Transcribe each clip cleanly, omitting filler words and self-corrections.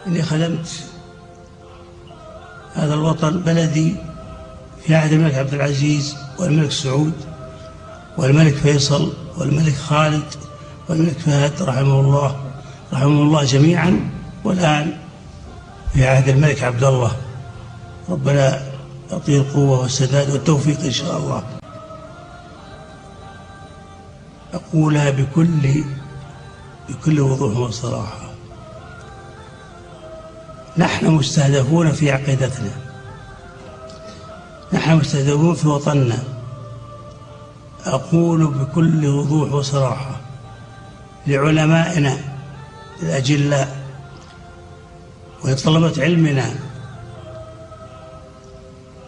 إني خدمت هذا الوطن بلدي في عهد الملك عبد العزيز والملك سعود والملك فيصل والملك خالد والملك فهد رحمه الله جميعا، والآن في عهد الملك عبد الله. ربنا يعطيه القوة والسداد والتوفيق إن شاء الله. أقولها بكل وضوح وصراحة: نحن مستهدفون في عقيدتنا، نحن مستهدفون في وطننا. أقول بكل وضوح وصراحة لعلمائنا الأجلاء ولطلبة علمنا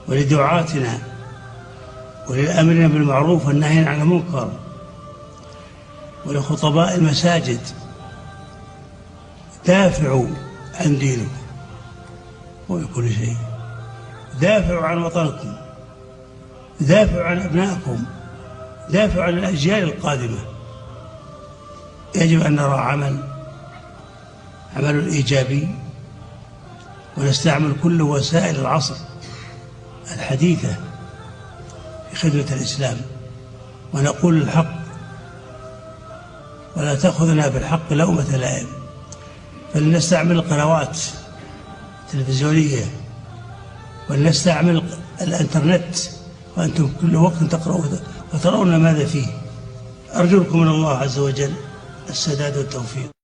ولدعاتنا وللآمرين بالمعروف والناهين عن المنكر ولخطباء المساجد: دافعوا عن دينكم وبكل شيء، دافعوا عن وطنكم، دافعوا عن أبنائكم، دافعوا عن الأجيال القادمة. يجب أن نرى عمل إيجابي، ونستعمل كل وسائل العصر الحديثة في خدمة الإسلام، ونقول الحق ولا تأخذنا بالحق لومة لائم. فلنستعمل القنوات التلفزيونية ولنستعمل الإنترنت، وأنتم كل وقت تقرؤون وترون ماذا فيه. أرجوكم من الله عز وجل السداد والتوفيق.